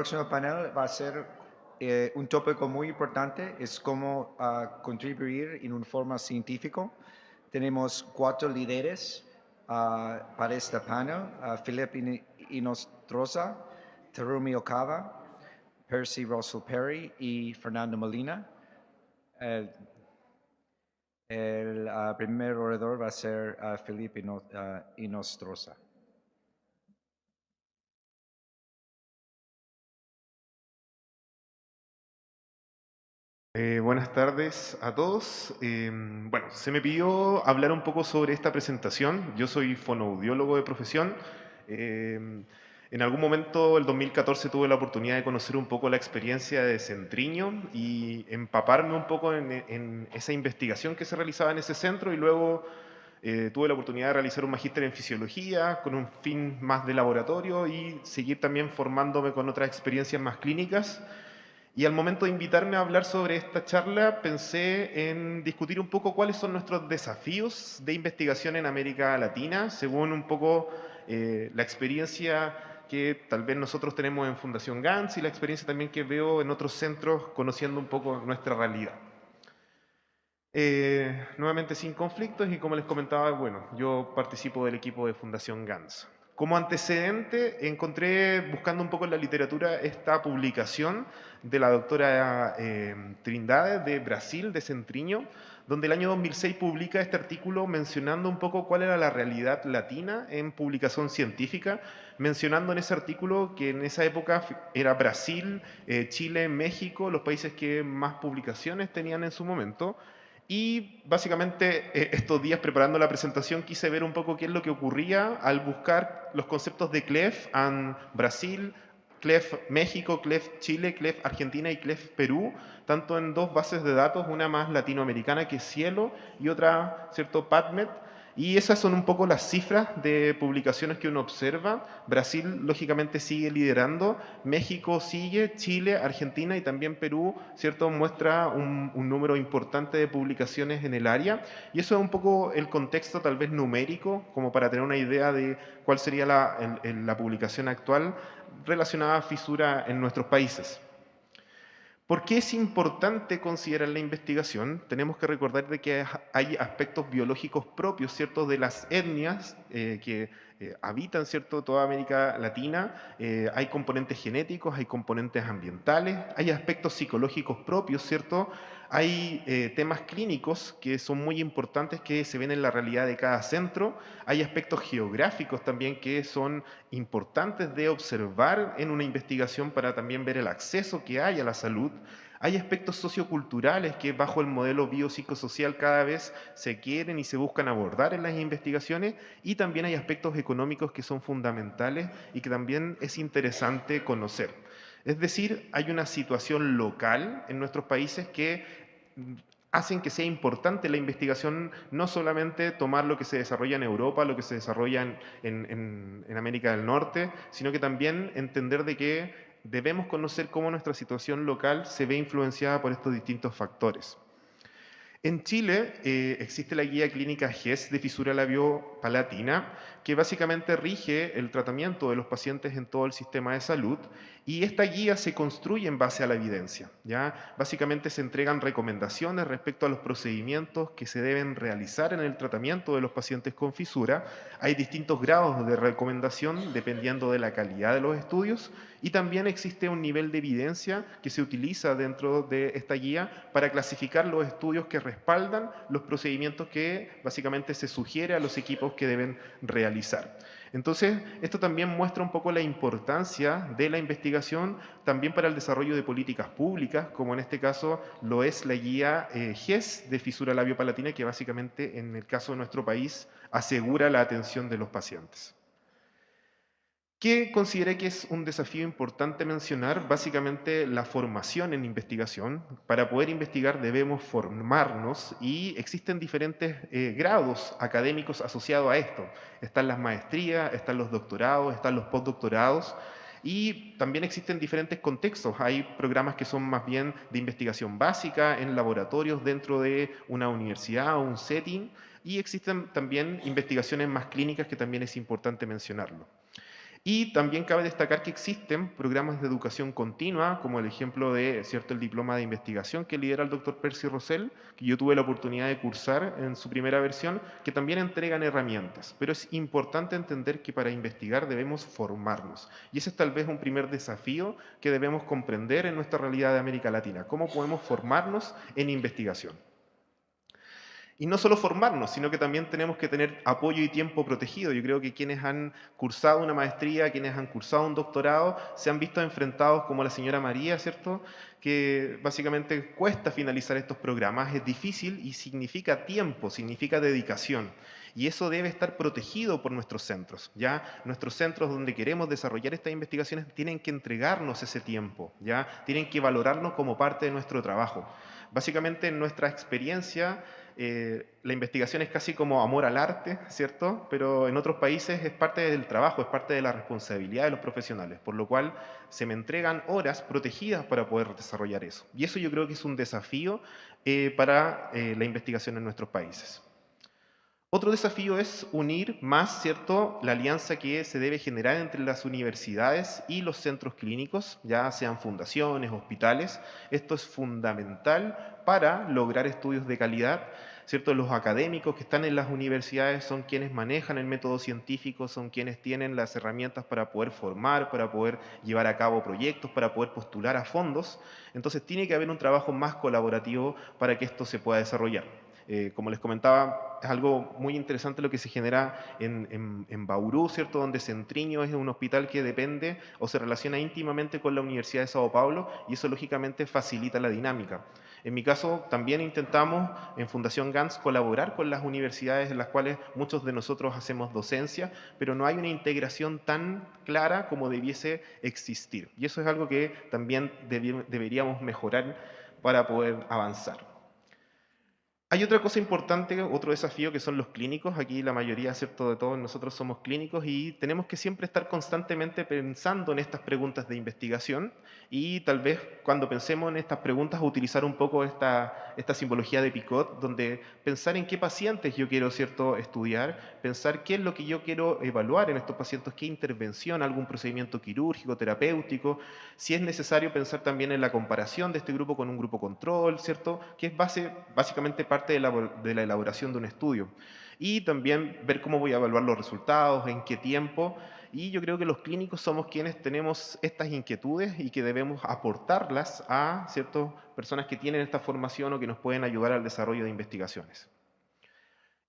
próximo panel va a ser un tópico muy importante, es cómo contribuir en una forma científica. Tenemos 4 líderes para este panel, Philip Inostroza, Terumi Okava, Percy Russell Perry y Fernando Molina. El, el primer orador va a ser Philip Inostroza. Buenas tardes a todos. Bueno, se me pidió hablar un poco sobre esta presentación. Yo soy fonoaudiólogo de profesión. En algún momento, el 2014, tuve la oportunidad de conocer un poco la experiencia de Centriño y empaparme un poco en esa investigación que se realizaba en ese centro, y luego tuve la oportunidad de realizar un magíster en fisiología con un fin más de laboratorio y seguir también formándome con otras experiencias más clínicas. Y al momento de invitarme a hablar sobre esta charla, pensé en discutir un poco cuáles son nuestros desafíos de investigación en América Latina, según un poco la experiencia que tal vez nosotros tenemos en Fundación GANS y la experiencia también que veo en otros centros, conociendo un poco nuestra realidad. Nuevamente sin conflictos, y como les comentaba, bueno, yo participo del equipo de Fundación GANS. Como antecedente, encontré, buscando un poco en la literatura, esta publicación de la doctora Trindade de Brasil, de Centriño, donde el año 2006 publica este artículo mencionando un poco cuál era la realidad latina en publicación científica, mencionando en ese artículo que en esa época era Brasil, Chile, México, los países que más publicaciones tenían en su momento. Y básicamente estos días, preparando la presentación, quise ver un poco qué es lo que ocurría al buscar los conceptos de CLEF en Brasil, CLEF México, CLEF Chile, CLEF Argentina y CLEF Perú, tanto en dos bases de datos, una más latinoamericana que es Cielo y otra, ¿cierto?, PubMed. Y esas son un poco las cifras de publicaciones que uno observa. Brasil, lógicamente, sigue liderando, México sigue, Chile, Argentina y también Perú, ¿cierto?, muestra un número importante de publicaciones en el área. Y eso es un poco el contexto tal vez numérico, como para tener una idea de cuál sería la publicación actual relacionada a fisura en nuestros países. ¿Por qué es importante considerar la investigación? Tenemos que recordar de que hay aspectos biológicos propios, ¿cierto?, de las etnias que habitan, ¿cierto?, toda América Latina. Hay componentes genéticos, hay componentes ambientales, hay aspectos psicológicos propios, ¿cierto? Hay temas clínicos que son muy importantes, que se ven en la realidad de cada centro. Hay aspectos geográficos también que son importantes de observar en una investigación para también ver el acceso que hay a la salud. Hay aspectos socioculturales que bajo el modelo biopsicosocial cada vez se quieren y se buscan abordar en las investigaciones, y también hay aspectos económicos que son fundamentales y que también es interesante conocer. Es decir, hay una situación local en nuestros países que hacen que sea importante la investigación, no solamente tomar lo que se desarrolla en Europa, lo que se desarrolla en América del Norte, sino que también entender de que debemos conocer cómo nuestra situación local se ve influenciada por estos distintos factores. En Chile existe la guía clínica GES de fisura labiopalatina, que básicamente rige el tratamiento de los pacientes en todo el sistema de salud, y esta guía se construye en base a la evidencia, ¿ya? Básicamente se entregan recomendaciones respecto a los procedimientos que se deben realizar en el tratamiento de los pacientes con fisura. Hay distintos grados de recomendación dependiendo de la calidad de los estudios, y también existe un nivel de evidencia que se utiliza dentro de esta guía para clasificar los estudios que respaldan los procedimientos que básicamente se sugiere a los equipos que deben realizar. Entonces, esto también muestra un poco la importancia de la investigación también para el desarrollo de políticas públicas, como en este caso lo es la guía GES de fisura labiopalatina, que básicamente en el caso de nuestro país asegura la atención de los pacientes. ¿Qué consideré que es un desafío importante mencionar? Básicamente la formación en investigación. Para poder investigar debemos formarnos, y existen diferentes grados académicos asociados a esto. Están las maestrías, están los doctorados, están los postdoctorados, y también existen diferentes contextos. Hay programas que son más bien de investigación básica en laboratorios dentro de una universidad o un setting, y existen también investigaciones más clínicas que también es importante mencionarlo. Y también cabe destacar que existen programas de educación continua, como el ejemplo de ¿cierto? El diploma de investigación que lidera el doctor Percy Rosell, que yo tuve la oportunidad de cursar en su primera versión, que también entregan herramientas. Pero es importante entender que para investigar debemos formarnos. Y ese es tal vez un primer desafío que debemos comprender en nuestra realidad de América Latina. ¿Cómo podemos formarnos en investigación? Y no solo formarnos, sino que también tenemos que tener apoyo y tiempo protegido. Yo creo que quienes han cursado una maestría, quienes han cursado un doctorado, se han visto enfrentados como la señora María, ¿cierto? Que básicamente cuesta finalizar estos programas, es difícil y significa tiempo, significa dedicación. Y eso debe estar protegido por nuestros centros. ¿Ya? Nuestros centros donde queremos desarrollar estas investigaciones tienen que entregarnos ese tiempo, ¿ya? Tienen que valorarnos como parte de nuestro trabajo. Básicamente, en nuestra experiencia, la investigación es casi como amor al arte, ¿cierto? Pero en otros países es parte del trabajo, es parte de la responsabilidad de los profesionales, por lo cual se me entregan horas protegidas para poder desarrollar eso. Y eso yo creo que es un desafío para la investigación en nuestros países. Otro desafío es unir más, ¿cierto?, la alianza que se debe generar entre las universidades y los centros clínicos, ya sean fundaciones, hospitales. Esto es fundamental para lograr estudios de calidad, ¿cierto? Los académicos que están en las universidades son quienes manejan el método científico, son quienes tienen las herramientas para poder formar, para poder llevar a cabo proyectos, para poder postular a fondos. Entonces tiene que haber un trabajo más colaborativo para que esto se pueda desarrollar. Como les comentaba, es algo muy interesante lo que se genera en Bauru, ¿cierto? Donde Centriño es un hospital que depende o se relaciona íntimamente con la Universidad de Sao Paulo y eso lógicamente facilita la dinámica. En mi caso, también intentamos en Fundación GANS colaborar con las universidades en las cuales muchos de nosotros hacemos docencia, pero no hay una integración tan clara como debiese existir. Y eso es algo que también deberíamos mejorar para poder avanzar. Hay otra cosa importante, otro desafío que son los clínicos. Aquí la mayoría, ¿cierto?, de todos nosotros somos clínicos y tenemos que siempre estar constantemente pensando en estas preguntas de investigación y tal vez cuando pensemos en estas preguntas utilizar un poco esta simbología de Picot, donde pensar en qué pacientes yo quiero, ¿cierto?, estudiar, pensar qué es lo que yo quiero evaluar en estos pacientes, qué intervención, algún procedimiento quirúrgico, terapéutico, si es necesario pensar también en la comparación de este grupo con un grupo control, ¿cierto? Que es básicamente parte de la elaboración de un estudio. Y también ver cómo voy a evaluar los resultados, en qué tiempo. Y yo creo que los clínicos somos quienes tenemos estas inquietudes y que debemos aportarlas a ciertas personas que tienen esta formación o que nos pueden ayudar al desarrollo de investigaciones.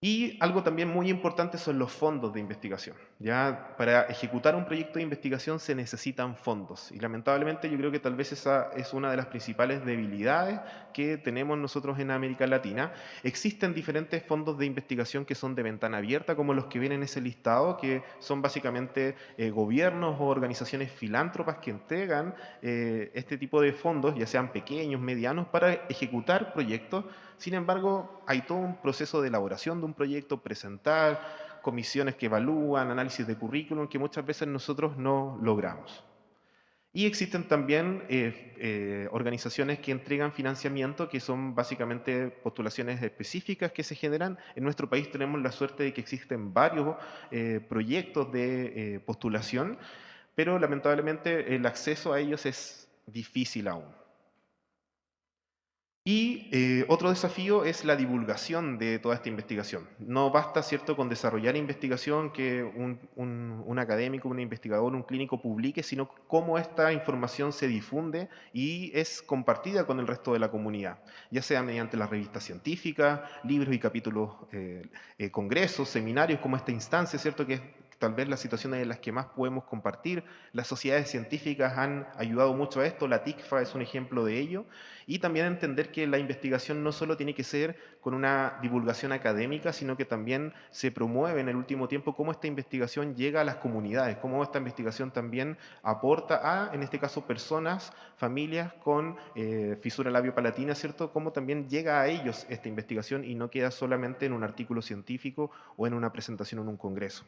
Y algo también muy importante son los fondos de investigación. Ya para ejecutar un proyecto de investigación se necesitan fondos y lamentablemente yo creo que tal vez esa es una de las principales debilidades que tenemos nosotros en América Latina. Existen diferentes fondos de investigación que son de ventana abierta, como los que vienen en ese listado, que son básicamente gobiernos o organizaciones filántropas que entregan este tipo de fondos, ya sean pequeños, medianos, para ejecutar proyectos. Sin embargo, hay todo un proceso de elaboración de un proyecto, presentar, comisiones que evalúan, análisis de currículum, que muchas veces nosotros no logramos. Y existen también organizaciones que entregan financiamiento, que son básicamente postulaciones específicas que se generan. En nuestro país tenemos la suerte de que existen varios proyectos de postulación, pero lamentablemente el acceso a ellos es difícil aún. Y otro desafío es la divulgación de toda esta investigación. No basta, ¿cierto?, con desarrollar investigación que un académico, un investigador, un clínico publique, sino cómo esta información se difunde y es compartida con el resto de la comunidad, ya sea mediante las revistas científicas, libros y capítulos, congresos, seminarios, como esta instancia, ¿cierto?, que es tal vez las situaciones en las que más podemos compartir. Las sociedades científicas han ayudado mucho a esto, la TICFA es un ejemplo de ello, y también entender que la investigación no solo tiene que ser con una divulgación académica, sino que también se promueve en el último tiempo cómo esta investigación llega a las comunidades, cómo esta investigación también aporta a, en este caso, personas, familias con fisura labiopalatina, ¿cierto? Cómo también llega a ellos esta investigación y no queda solamente en un artículo científico o en una presentación en un congreso.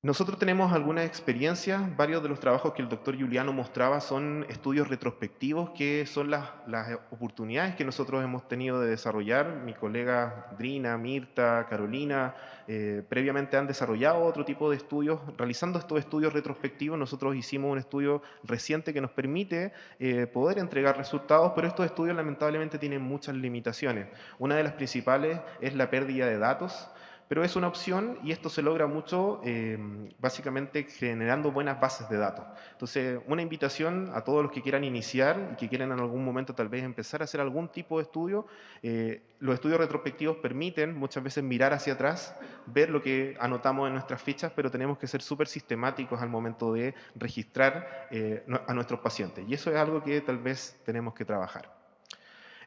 Nosotros tenemos algunas experiencias, varios de los trabajos que el doctor Juliano mostraba son estudios retrospectivos, que son las oportunidades que nosotros hemos tenido de desarrollar. Mi colega Drina, Mirta, Carolina, previamente han desarrollado otro tipo de estudios. Realizando estos estudios retrospectivos, nosotros hicimos un estudio reciente que nos permite poder entregar resultados, pero estos estudios lamentablemente tienen muchas limitaciones. Una de las principales es la pérdida de datos. Pero es una opción y esto se logra mucho básicamente generando buenas bases de datos. Entonces, una invitación a todos los que quieran iniciar y que quieran en algún momento tal vez empezar a hacer algún tipo de estudio. Los estudios retrospectivos permiten muchas veces mirar hacia atrás, ver lo que anotamos en nuestras fichas, pero tenemos que ser súper sistemáticos al momento de registrar a nuestros pacientes. Y eso es algo que tal vez tenemos que trabajar.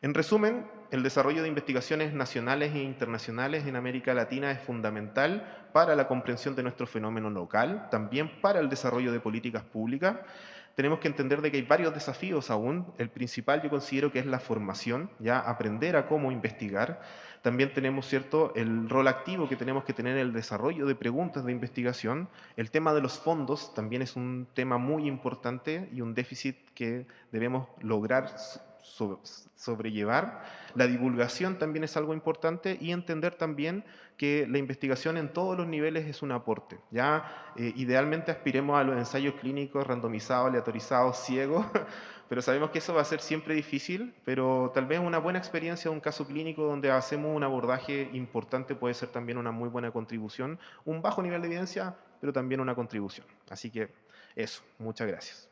En resumen, el desarrollo de investigaciones nacionales e internacionales en América Latina es fundamental para la comprensión de nuestro fenómeno local, también para el desarrollo de políticas públicas. Tenemos que entender de que hay varios desafíos aún. El principal yo considero que es la formación, ya aprender a cómo investigar. También tenemos, ¿cierto?, el rol activo que tenemos que tener en el desarrollo de preguntas de investigación. El tema de los fondos también es un tema muy importante y un déficit que debemos lograr sobrellevar. La divulgación también es algo importante y entender también que la investigación en todos los niveles es un aporte. Ya idealmente aspiremos a los ensayos clínicos randomizados, aleatorizados, ciegos, pero sabemos que eso va a ser siempre difícil, pero tal vez una buena experiencia de un caso clínico donde hacemos un abordaje importante puede ser también una muy buena contribución, un bajo nivel de evidencia, pero también una contribución. Así que eso, muchas gracias.